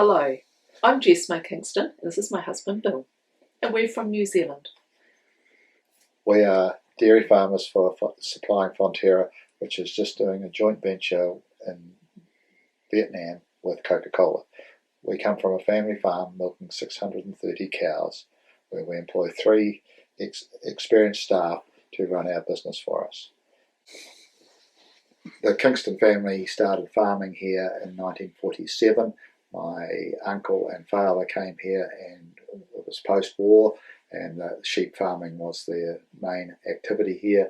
Hello, I'm Jess May Kingston. This is my husband Bill, and we're from New Zealand. We are dairy farmers for supplying Fonterra, which is just doing a joint venture in Vietnam with Coca-Cola. We come from a family farm milking 630 cows, where we employ three experienced staff to run our business for us. The Kingston family started farming here in 1947. My uncle and father came here, and it was post-war, and sheep farming was their main activity here.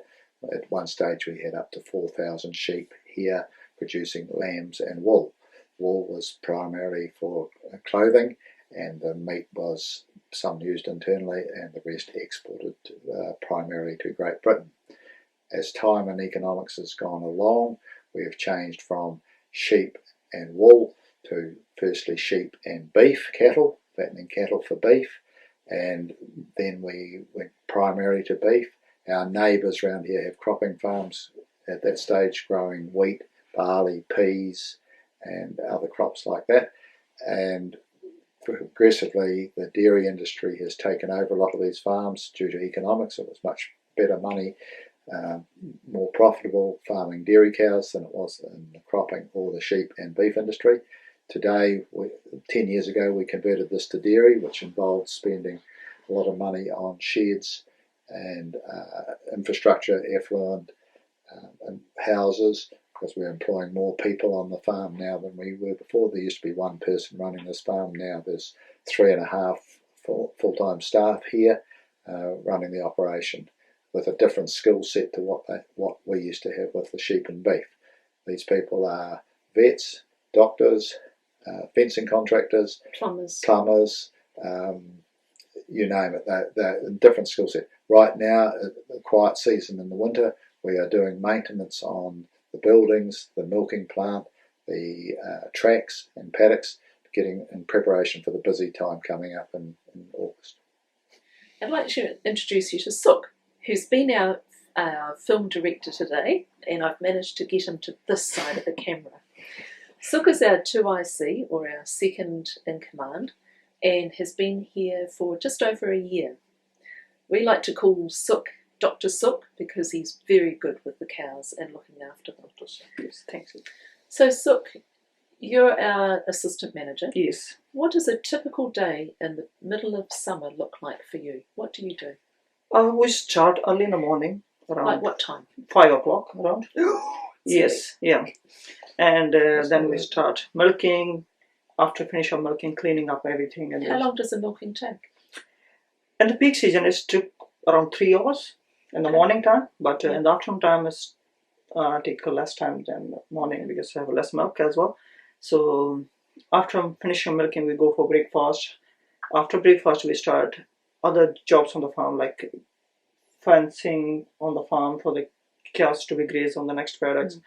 At one stage we had up to 4,000 sheep here producing lambs and wool. Wool was primarily for clothing, and the meat was some used internally and the rest exported primarily to Great Britain. As time and economics has gone along, we have changed from sheep and wool to firstly sheep and beef cattle, fattening cattle for beef, and then we went primarily to beef. Our neighbours around here have cropping farms at that stage, growing wheat, barley, peas and other crops like that, and progressively the dairy industry has taken over a lot of these farms due to economics. It was much better money, more profitable farming dairy cows than it was in the cropping or the sheep and beef industry. Today, 10 years ago, we converted this to dairy, which involved spending a lot of money on sheds and infrastructure, effluent, and houses, because we're employing more people on the farm now than we were before. There used to be one person running this farm. Now there's 3.5 full-time staff here running the operation, with a different skill set to what we used to have with the sheep and beef. These people are vets, doctors, fencing contractors, plumbers, you name it. They're a different skill set. Right now, the quiet season in the winter, we are doing maintenance on the buildings, the milking plant, the tracks and paddocks, getting in preparation for the busy time coming up in August. I'd like to introduce you to Suk, who's been our film director today, and I've managed to get him to this side of the camera. Suk is our 2IC, or our second in command, and has been here for just over a year. We like to call Suk Dr. Suk because he's very good with the cows and looking after them. Yes, thank you. So Suk, you're our assistant manager. Yes. What does a typical day in the middle of summer look like for you? What do you do? We start early in the morning, around Like what time? 5 o'clock around. Yes, yeah. And then we start milking. After finish our milking, cleaning up everything. And how long does the milking take? In the peak season, it took around 3 hours in the morning time, but in the afternoon time, it's take less time than the morning because we have less milk as well. So after finishing milking, we go for breakfast. After breakfast, we start other jobs on the farm, like fencing on the farm for the cows to be grazed on the next paddocks.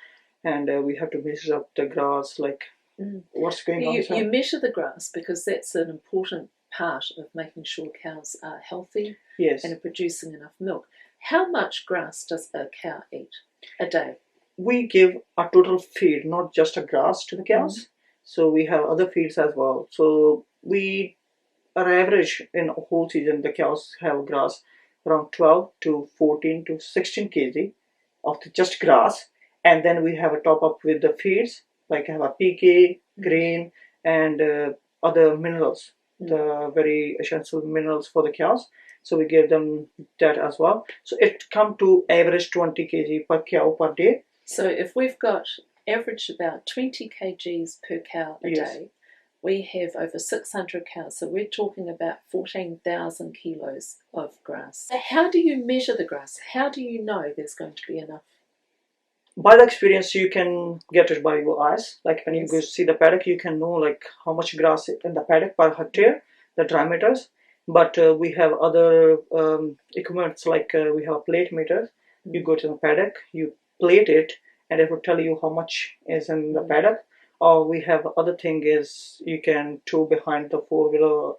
And we have to measure up the grass, like what's going on. You measure the grass because that's an important part of making sure cows are healthy, yes, and are producing enough milk. How much grass does a cow eat a day? We give a total feed, not just a grass to the cows. So we have other feeds as well. So we, our average in a whole season, the cows have grass around 12 to 14 to 16 kg of just grass. And then we have a top up with the feeds, like have a PK, grain, and other minerals, the very essential minerals for the cows. So we give them that as well. So it comes to average 20 kg per cow per day. So if we've got average about 20 kgs per cow a day, we have over 600 cows. So we're talking about 14,000 kilos of grass. So how do you measure the grass? How do you know there's going to be enough? By the experience, you can get it by your eyes. Like when you go see the paddock, you can know like how much grass is in the paddock per hectare, the dry meters. But we have other equipments, like we have a plate meter. You go to the paddock, you plate it, and it will tell you how much is in the paddock. Or we have other thing is you can tow behind the four-wheeler,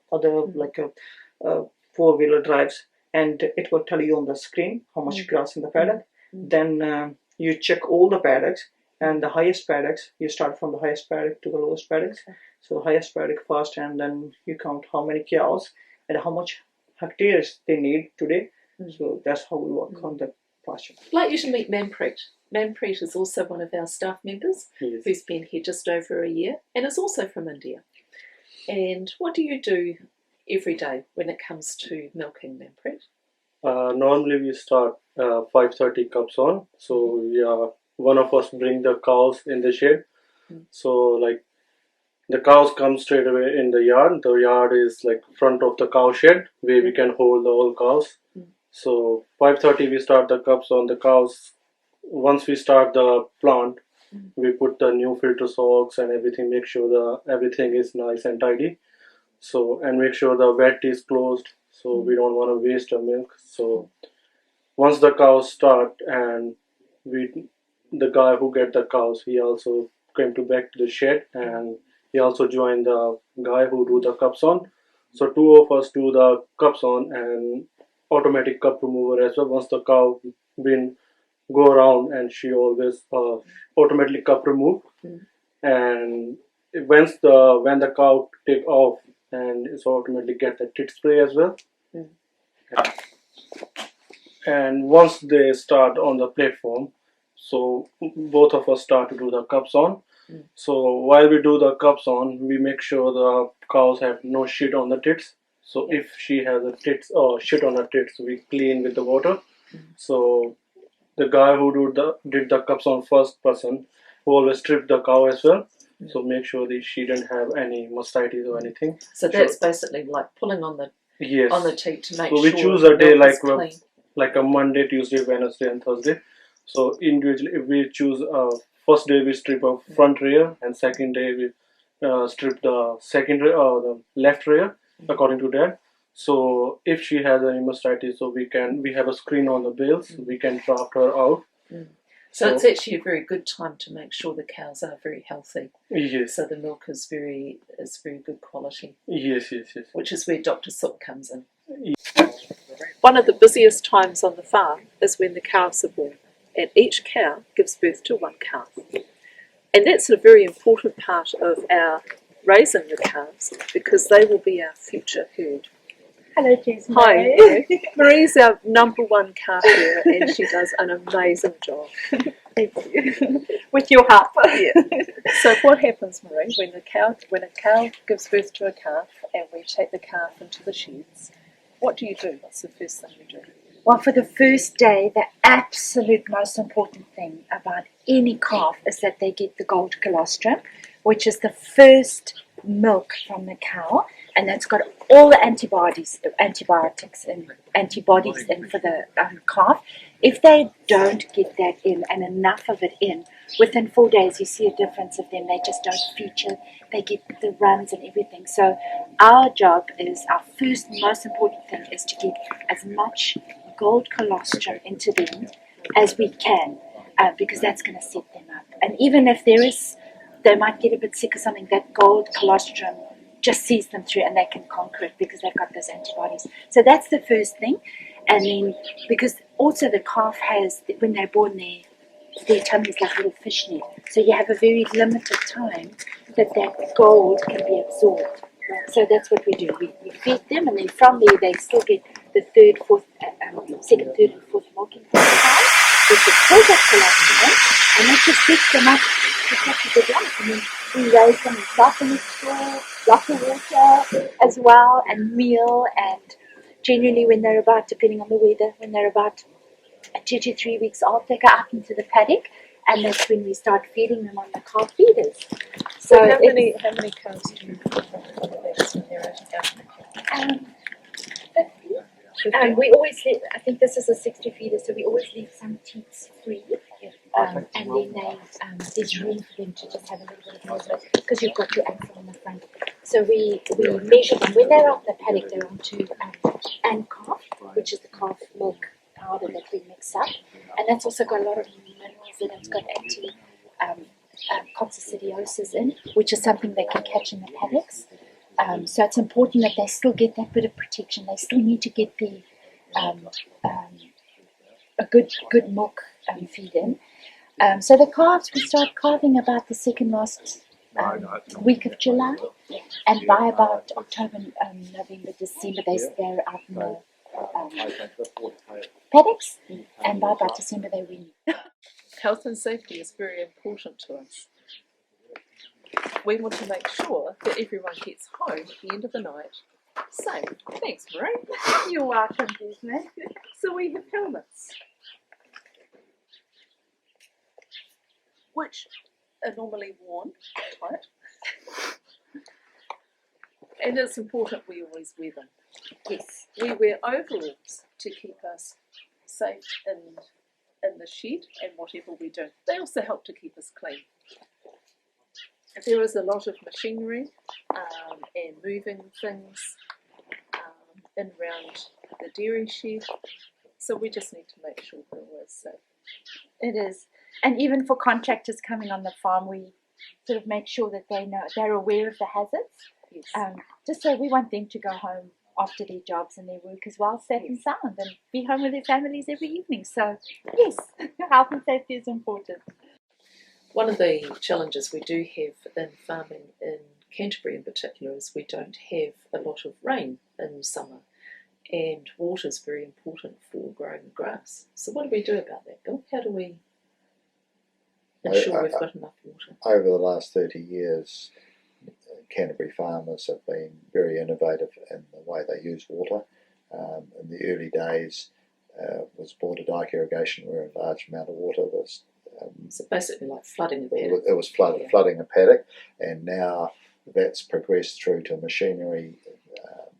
like a four-wheeler drives, and it will tell you on the screen how much grass in the paddock. Then you check all the paddocks And the highest paddocks, you start from the highest paddock to the lowest paddocks. Okay. So the highest paddock first, and then you count how many cows and how much hectares they need today. So that's how we work on the pasture. I'd like you to meet Manpreet. Manpreet is also one of our staff members who's been here just over a year and is also from India. And what do you do every day when it comes to milking, Manpreet? Normally we start 5:30 cups on. So one of us bring the cows in the shed. So like the cows come straight away in the yard. The yard is like front of the cow shed where we can hold all cows. So 5:30 we start the cups on the cows. Once we start the plant, we put the new filter socks and everything. Make sure everything is nice and tidy. So and make sure the vet is closed. So we don't want to waste the milk. So once the cows start, and the guy who get the cows, he also came to back to the shed, and he also joined the guy who do the cups on. So two of us do the cups on and automatic cup remover as well. Once the cow been go around, and she always automatically cup remove. And when the cow take off, and it's automatically get the tit spray as well. And once they start on the platform, so both of us start to do the cups on. So while we do the cups on, we make sure the cows have no shit on the tits. So if she has a tits or shit on her tits, we clean with the water. So the guy who did the cups on first person, who always stripped the cow as well. So make sure that she didn't have any mastitis or anything. So that's basically like pulling on the teat to make sure. So we choose a day clean. like a Monday, Tuesday, Wednesday, and Thursday. So individually, if we choose first day we strip a front rear, and second day we strip the second rear or the left rear according to that. So if she has any mastitis, so we have a screen on the bales, we can draft her out. So it's actually a very good time to make sure the cows are very healthy. Yes. So the milk is very good quality. Yes. Which is where Dr. Sook comes in. One of the busiest times on the farm is when the calves are born, and each cow gives birth to one calf. And that's a very important part of our raising the calves, because they will be our future herd. Hello, Jess. Hi, Marie's our number one calf rearer, and she does an amazing job. Thank you. With your help. Yeah. So what happens, Marie, when a cow gives birth to a calf and we take the calf into the sheds? What do you do? What's the first thing you do? Well, for the first day, the absolute most important thing about any calf is that they get the gold colostrum, which is the first milk from the cow, and that's got all the antibodies in for the calf. If they don't get that in, and enough of it in, within 4 days you see a difference of them. They just don't feature. They get the runs and everything. So our job is, our first most important thing is to get as much gold colostrum into them as we can, because that's going to set them up. And even if they might get a bit sick or something, that gold colostrum just sees them through, and they can conquer it because they've got those antibodies. So that's the first thing. And then, because also the calf has, when they're born, their tummy is like a little fishnet. So you have a very limited time that gold can be absorbed. So that's what we do. We feed them, and then from there they still get the second, third, and fourth milking time, which is still got colostrum, and that just sets them up to such a good life. And then we raise them in softening straw, lots of water as well, and meal, and generally when they're about, depending on the weather, when they're about 2 to 3 weeks old, they go out into the paddock, and that's when we start feeding them on the calf feeders. So how many cows do you have? 50. We always leave, I think this is a 60 feeder, so we always leave some teats free. And then there's room for them to just have a little bit of movement, because you've got your antler on the front. So we measure them. When they're out the paddock, they're onto calf, which is the calf milk powder that we mix up. And that's also got a lot of minerals in it. It's got coccidiosis in, which is something they can catch in the paddocks. So it's important that they still get that bit of protection. They still need to get the a good milk feed in. So the calves, we start calving about the second last week of July, and by about October, November, December, they're out in the paddocks, and by about December they're weaning. Health and safety is very important to us. We want to make sure that everyone gets home at the end of the night safe. Thanks, Marie. You're welcome, Desmond. So we have helmets, which are normally worn tight. And it's important we always wear them. Yes. We wear overalls to keep us safe in the shed and whatever we do. They also help to keep us clean. There is a lot of machinery and moving things in around the dairy shed, so we just need to make sure we're always safe. It is. And even for contractors coming on the farm, we sort of make sure that they're aware of the hazards. Yes. Just so we want them to go home after their jobs and their work as well, safe and sound, and be home with their families every evening. So, yes, health and safety is important. One of the challenges we do have in farming in Canterbury in particular is we don't have a lot of rain in summer, and water is very important for growing grass. So what do we do about that, Bill? How do we ensure we've got enough water? Over the last 30 years, Canterbury farmers have been very innovative in the way they use water. In the early days, was border dike irrigation, where a large amount of water was So basically like flooding a paddock. it was flooding a paddock, and now that's progressed through to machinery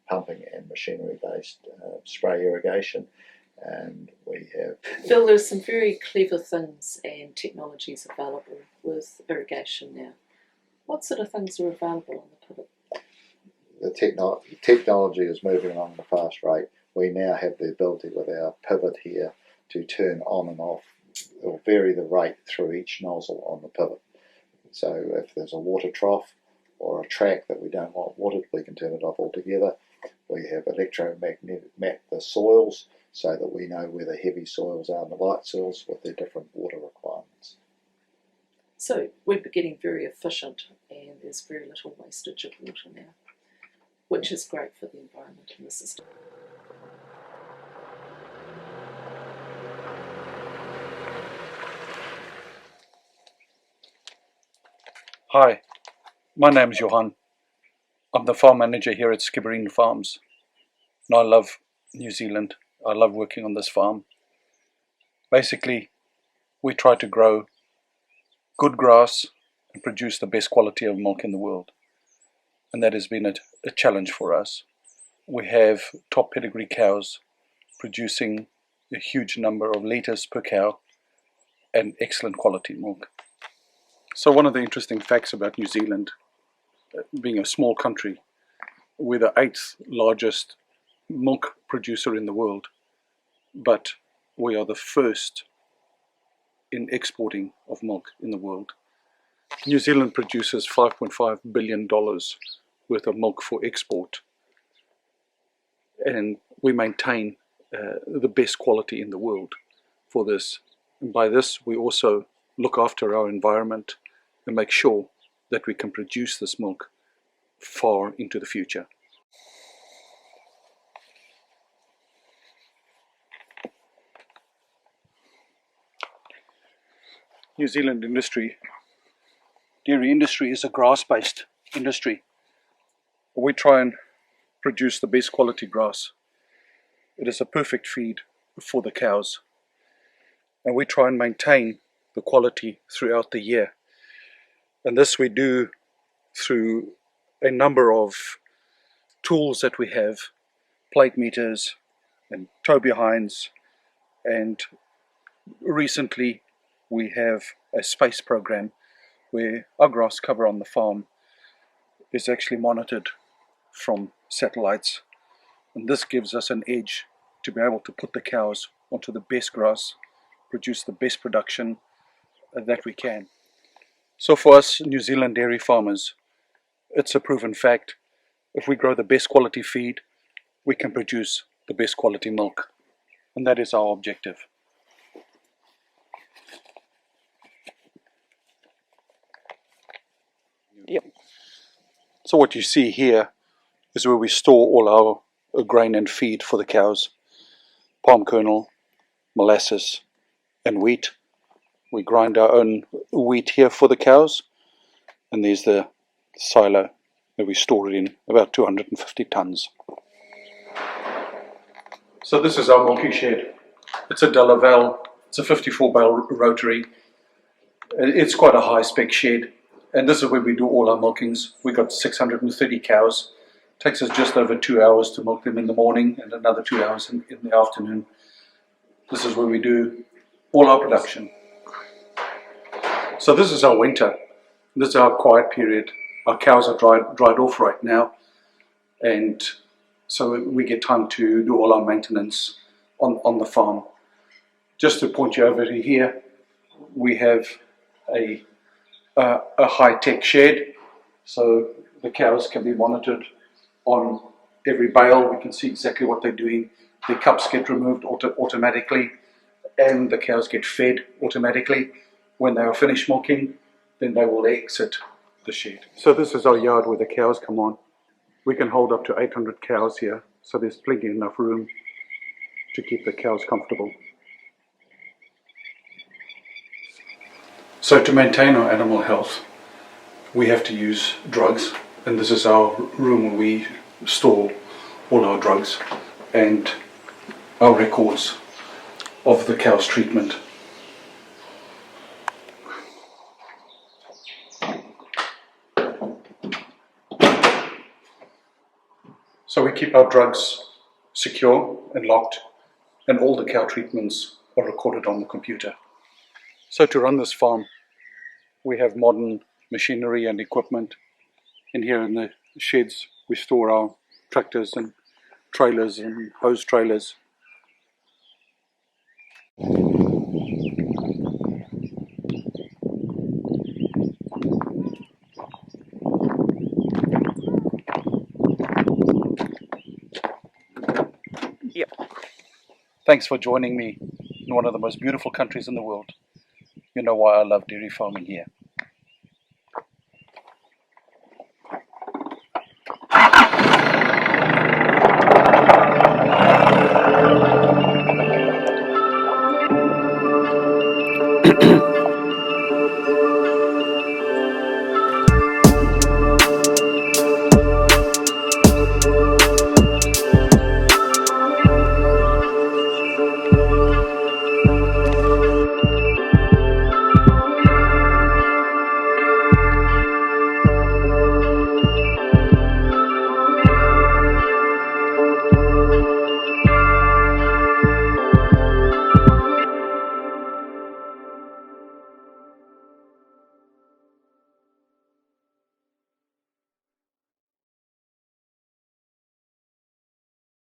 pumping and machinery-based spray irrigation, and we have. Bill, there's some very clever things and technologies available with irrigation now. What sort of things are available on the pivot? The technology is moving along at a fast rate. We now have the ability with our pivot here to turn on and off or vary the rate through each nozzle on the pivot. So if there's a water trough or a track that we don't want watered, we can turn it off altogether. We have electromagnetic map the soils so that we know where the heavy soils are and the light soils with their different water requirements. So we're getting very efficient, and there's very little wastage of water now, which is great for the environment and the system. Hi, my name is Johan. I'm the farm manager here at Skibbereen Farms, and I love New Zealand. I love working on this farm. Basically, we try to grow good grass and produce the best quality of milk in the world, and that has been a challenge for us. We have top pedigree cows producing a huge number of litres per cow and excellent quality milk. So one of the interesting facts about New Zealand, being a small country, we're the 8th largest milk producer in the world, but we are the first in exporting of milk in the world. New Zealand produces $5.5 billion worth of milk for export, and we maintain the best quality in the world for this. And by this, we also look after our environment and make sure that we can produce this milk far into the future. New Zealand dairy industry is a grass-based industry. We try and produce the best quality grass. It is a perfect feed for the cows, and we try and maintain the quality throughout the year. And this we do through a number of tools that we have, plate meters and tow behinds, and recently we have a space program where our grass cover on the farm is actually monitored from satellites, and this gives us an edge to be able to put the cows onto the best grass, produce the best production that we can. So for us New Zealand dairy farmers, it's a proven fact. If we grow the best quality feed, we can produce the best quality milk, and that is our objective. Yep. So what you see here is where we store all our grain and feed for the cows. Palm kernel, molasses and wheat. We grind our own wheat here for the cows, and there's the silo that we store it in, about 250 tons. So this is our milking shed. It's a De La Valle, it's a 54 bale rotary. It's quite a high spec shed, and this is where we do all our milkings. We've got 630 cows. It takes us just over 2 hours to milk them in the morning and another 2 hours in the afternoon. This is where we do all our production. So this is our winter. This is our quiet period. Our cows are dried off right now, and so we get time to do all our maintenance on the farm. Just to point you over to here, we have a high-tech shed, so the cows can be monitored on every bale. We can see exactly what they're doing. The cups get removed automatically, and the cows get fed automatically. When they are finished milking, then they will exit the shed. So this is our yard where the cows come on. We can hold up to 800 cows here, so there's plenty enough room to keep the cows comfortable. So to maintain our animal health, we have to use drugs, and this is our room where we store all our drugs and our records of the cow's treatment. So we keep our drugs secure and locked, and all the cow treatments are recorded on the computer. So to run this farm, we have modern machinery and equipment. And here in the sheds, we store our tractors and trailers and hose trailers. Yep. Thanks for joining me in one of the most beautiful countries in the world. You know why I love dairy farming here.